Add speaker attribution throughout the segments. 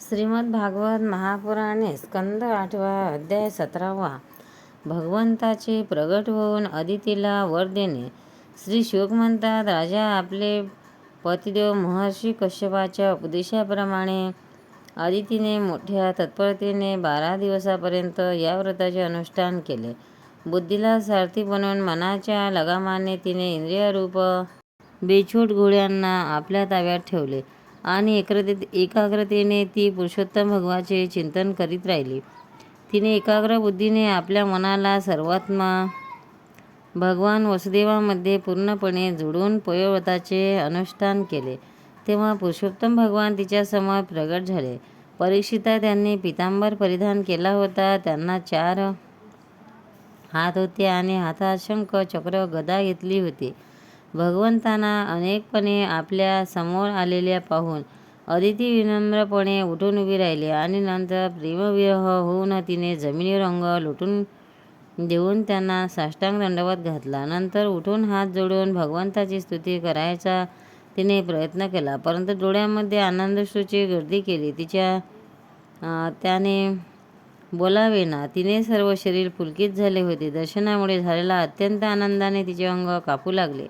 Speaker 1: श्रीमद भागवत महापुराणे स्कंद 8वा अध्याय 17वा. भगवंताचे प्रगट होऊन अदितीला वर देणे. श्री शुक म्हणतात, राजा, आपले पतिदेव महर्षी कश्यपाच्या उपदेशाप्रमाणे अदितीने मोठ्या तत्परतेने 12 दिवसापर्यंत या व्रताचे अनुष्ठान केले. बुद्धीला सारथी बनवून मनाच्या लगामाने तिने इंद्रियरूप बेछूट घोड्यांना आपल्या ताब्यात ठेवले आणि एकाग्रतेने ती पुरुषोत्तम भगवाचे चिंतन करीत राहिली. तिने एकाग्र बुद्धीने आपल्या मनाला सर्वात्मा भगवान वसुदेवामध्ये पूर्णपणे जोडून पयोव्रताचे अनुष्ठान केले. तेव्हा पुरुषोत्तम भगवान तिच्यासमोर प्रगट झाले. परीक्षिता, त्यांनी पितांबर परिधान केला होता. त्यांना 4 हात होते आणि हातात शंख, चक्र, गदा घेतली होती. भगवंतांना अनेकपणे आपल्या समोर आलेल्या पाहून अदिती विनम्रपणे उठून उभी राहिली आणि नंतर प्रेमविरह होऊन तिने जमिनीवर अंग लोटून देऊन त्यांना साष्टांग दंडवत घातला. नंतर उठून हात जोडून भगवंताची स्तुती करायचा तिने प्रयत्न केला, परंतु डोळ्यामध्ये आनंदाश्रूची गर्दी केली. त्याने बोलावेना. तिने सर्व शरीर पुलकित झाले होते. दर्शनामुळे झालेल्या अत्यंत आनंदाने तिचे अंग कापू लागले.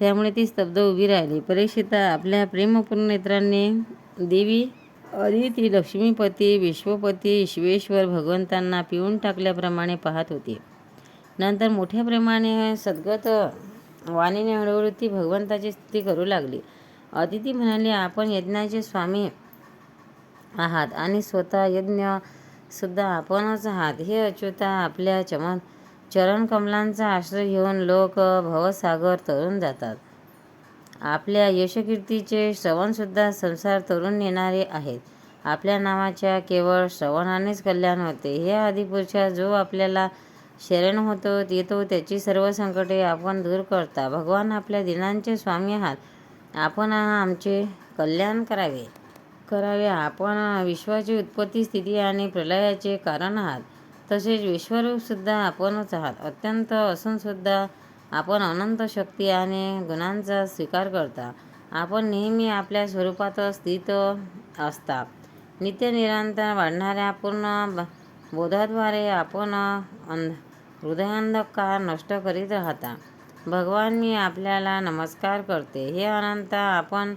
Speaker 1: त्यामुळे ती स्तब्ध उभी राहिली. परीक्षिता आपल्या प्रेमपूर्ण नेत्रांनी देवी अदिती, लक्ष्मीपती, विश्वपती, विश्वेश्वर भगवंतांना पिळून टाकल्याप्रमाणे पाहत होती. नंतर मोठ्या प्रेमाने सद्गत वाणीने हळूहळू ती भगवंताची स्तुती करू लागली. अदिती म्हणाली, आपण यज्ञाचे स्वामी आहात आणि स्वतः यज्ञ सुद्धा आपणच आहात. हे अच्युता, आपल्या चरणकमलांचा आश्रय घेऊन लोक भवसागर तरून जातात. आपल्या यशकीर्तीचे श्रवणसुद्धा संसार तरून नेणारे आहेत. आपल्या नावाच्या केवळ श्रवणानेच कल्याण होते. हे आदिपुरुषा, जो आपल्याला शरण येतो त्याची सर्व संकटे आपण दूर करता. भगवान, आपल्या दिनांचे स्वामी आहात. आपण आमचे कल्याण करावे. आपण विश्वाची उत्पत्ती, स्थिती आणि प्रलयाचे कारण आहात. तसेच विश्वरूप सुद्धा आपणच आहात. अत्यंत असूनसुद्धा आपण अनंत शक्ती आणि गुणांचा स्वीकार करता. आपण नेहमी आपल्या स्वरूपात स्थित असता. नित्य निरंतर वाढणाऱ्या पूर्ण बोधाद्वारे आपण हृदयांधकार नष्ट करीत राहता. भगवान, मी आपल्याला नमस्कार करते. हे अनंता, आपण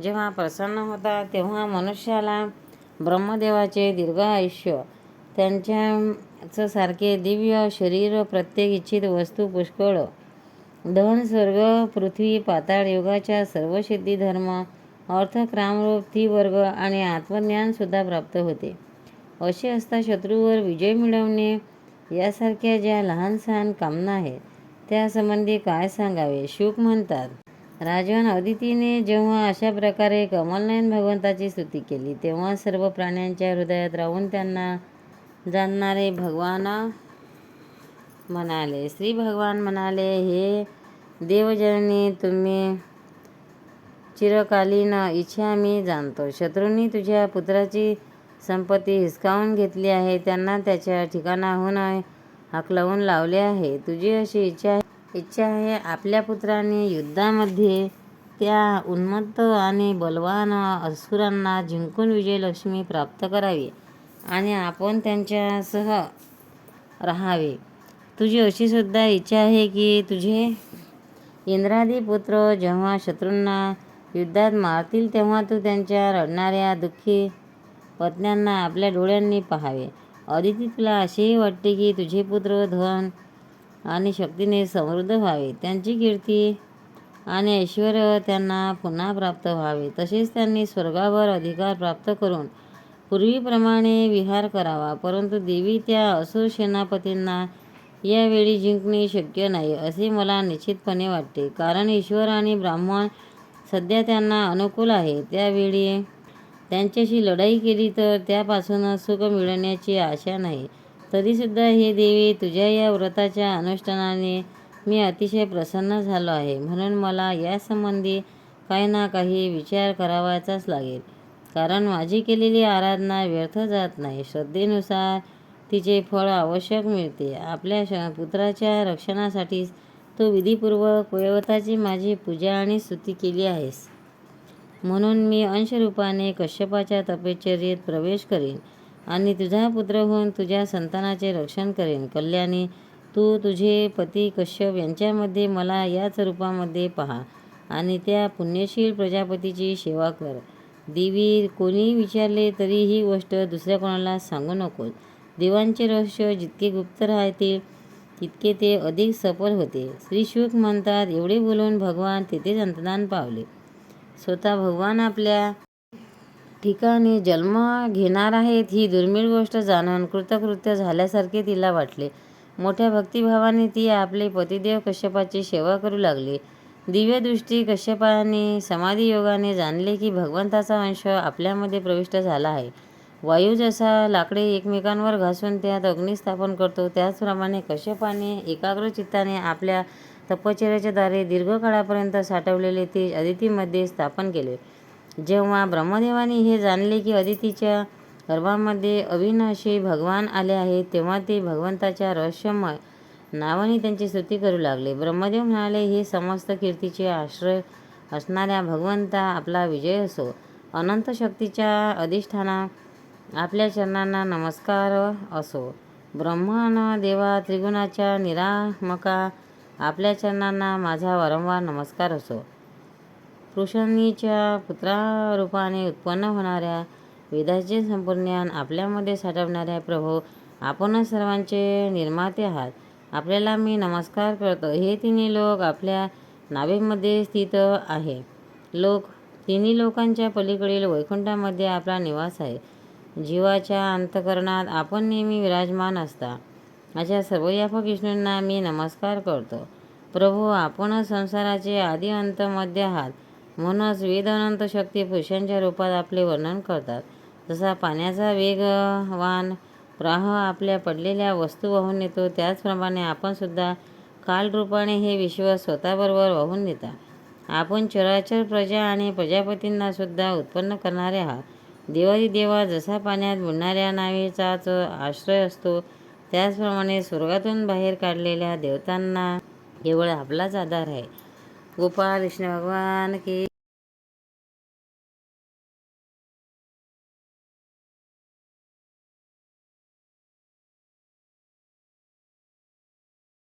Speaker 1: जेव्हा प्रसन्न होता तेव्हा मनुष्याला ब्रह्मदेवाचे दीर्घ आयुष्य, त्यांच्याच सारखे दिव्य शरीर, प्रत्येक इच्छित वस्तू, पुष्कळ धन, स्वर्ग, पृथ्वी, पाताळ, योगाच्या सर्व सिद्धी, धर्म, अर्थ, क्रामरूप, त्रिवर्ग आणि आत्मज्ञान सुद्धा प्राप्त होते. असे असता शत्रूवर विजय मिळवणे यासारख्या ज्या लहान सहान कामना आहेत त्यासंबंधी काय सांगावे. शुक म्हणतात, राजन, अदितीने जेव्हा अशा प्रकारे कमलनयन भगवंताची स्तुती केली तेव्हा सर्व प्राण्यांच्या हृदयात राहून त्यांना जाणणारे भगवान म्हणाले. श्री भगवान म्हणाले, हे देवजननी, तुम्ही चिरकालीन इच्छा मी जाणतो. शत्रूंनी तुझ्या पुत्राची संपत्ती हिसकावून घेतली आहे. त्यांना त्याच्या ठिकाणाहून हाकलवून लावले आहे. तुझी अशी इच्छा आहे. आपल्या पुत्राने युद्धामध्ये त्या उन्मत्त आणि बलवान असुरांना जिंकून विजयलक्ष्मी प्राप्त करावी आणि आपण त्यांच्यासह राहावे. तुझी अशी सुद्धा इच्छा आहे की तुझे इंद्रादी पुत्र जेव्हा शत्रूंना युद्धात मारतील तेव्हा तू त्यांच्या रडणाऱ्या दुःखी पत्न्यांना आपल्या डोळ्यांनी पाहावे. अदिती, तुला असेही वाटते की तुझे पुत्र धन आणि शक्तीने समृद्ध व्हावे, त्यांची कीर्ती आणि ऐश्वर त्यांना पुन्हा प्राप्त व्हावे. तसेच त्यांनी स्वर्गावर अधिकार प्राप्त करून पूर्वीप्रमाणे विहार करावा. परंतु देवी, त्या असुर सेनापतींना यावेळी जिंकणे शक्य नाही असे मला निश्चितपणे वाटते, कारण ईश्वर आणि ब्राह्मण सध्या त्यांना अनुकूल आहे. त्यावेळी त्यांच्याशी लढाई केली तर त्यापासून सुख मिळण्याची आशा नाही. तरीसुद्धा हे देवी, तुझ्या या व्रताच्या अनुष्ठानाने मी अतिशय प्रसन्न झालो आहे. म्हणून मला यासंबंधी काही ना काही विचार करावाचाच लागेल, कारण माझी केलेली आराधना व्यर्थ जात नाही. श्रद्धेनुसार तिचे फळ आवश्यक मिळते. आपल्या पुत्राच्या रक्षणासाठीच तू विधिपूर्वक पयोव्रताची माझी पूजा आणि स्तुती केली आहेस. म्हणून मी अंशरूपाने कश्यपाच्या तपश्चर्येत प्रवेश करीन आणि तुझा पुत्र होऊन तुझ्या संतानाचे रक्षण करेन. कल्याणी, तू तुझे पती कश्यप यांच्यामध्ये मला याच रूपामध्ये पहा आणि त्या पुण्यशील प्रजापतीची सेवा कर. देवी, कोणी विचारले तरी ही गोष्ट दुसऱ्या कोणाला सांगू नकोस. देवांचे रहस्य जितके गुप्त राहते तितके ते अधिक सफल होते. श्री शुक म्हणतात, एवढे बोलून भगवान तेथेच अंतर्धान पावले. स्वतः भगवान आपल्या ठिकाणी जन्म घेणार आहेत ही दुर्मिळ गोष्ट जाणून कृतकृत्य झाल्यासारखे तिला वाटले. मोठ्या भक्तिभावाने ती आपले पतिदेव कश्यपाची सेवा करू लागली. दिव्यदृष्टी कश्यपाने समाधियोगाने जाणले की भगवंताचा अंश आपल्यामध्ये प्रविष्ट झाला आहे. वायू जसा लाकडे एकमेकांवर घासून त्यात अग्नी स्थापन करतो, त्याचप्रमाणे कश्यपाने एकाग्र चित्ताने आपल्या तपश्चर्येच्या द्वारे दीर्घ काळापर्यंत साठवलेले तेज अदितीमध्ये स्थापन केले. जेव्हा ब्रह्मदेवाने हे जाणले की अदितीच्या गर्भामध्ये अविनाशी भगवान आले आहेत, तेव्हा ते भगवंताच्या रहस्यमय नावाने त्यांची स्तुती करू लागले. ब्रह्मदेव म्हणाले, हे समस्त कीर्तीचे आश्रय असणाऱ्या भगवंता, आपला विजय असो. अनंत शक्तीच्या अधिष्ठाना, आपल्या चरणांना नमस्कार असो. ब्रह्मन देवा, त्रिगुणाच्या निरामका, आपल्या चरणांना माझा वारंवार नमस्कार असो. पृशनीच्या पुत्रारूपाने उत्पन्न होणाऱ्या वेदाचे संपूर्ण ज्ञान आपल्यामध्ये साठवणाऱ्या प्रभो, आपणच सर्वांचे निर्माते आहात, आपल्याला मी नमस्कार करतो. हे तिन्ही लोक आपल्या नाभीमध्ये स्थित आहे. तिन्ही लोकांच्या पलीकडील वैकुंठामध्ये आपला निवास आहे. जीवाच्या अंतःकरणात आपण नेहमी विराजमान असता अशा सर्वव्यापक विष्णूंना मी नमस्कार करतो. प्रभो, आपणच संसाराचे आदी अंत मध्य आहात. म्हणूनच वेद अनंत शक्ती पुरुषांच्या रूपात आपले वर्णन करतात. जसा पाण्याचा वेगवान प्रवाह आपल्या पडलेल्या वस्तू वाहून नेतो, त्याचप्रमाणे आपण सुद्धा कालरूपाने हे विश्व स्वतःबरोबर वाहून नेता. आपण चराचर प्रजा आणि प्रजापतींना सुद्धा उत्पन्न करणारे आहात. देवादिदेवा, जसा पाण्यात बुडणाऱ्या नावेचाच आश्रय असतो, त्याचप्रमाणे स्वर्गातून बाहेर काढलेल्या देवतांना केवळ आपलाच आधार आहे. गोपाळ कृष्ण भगवान की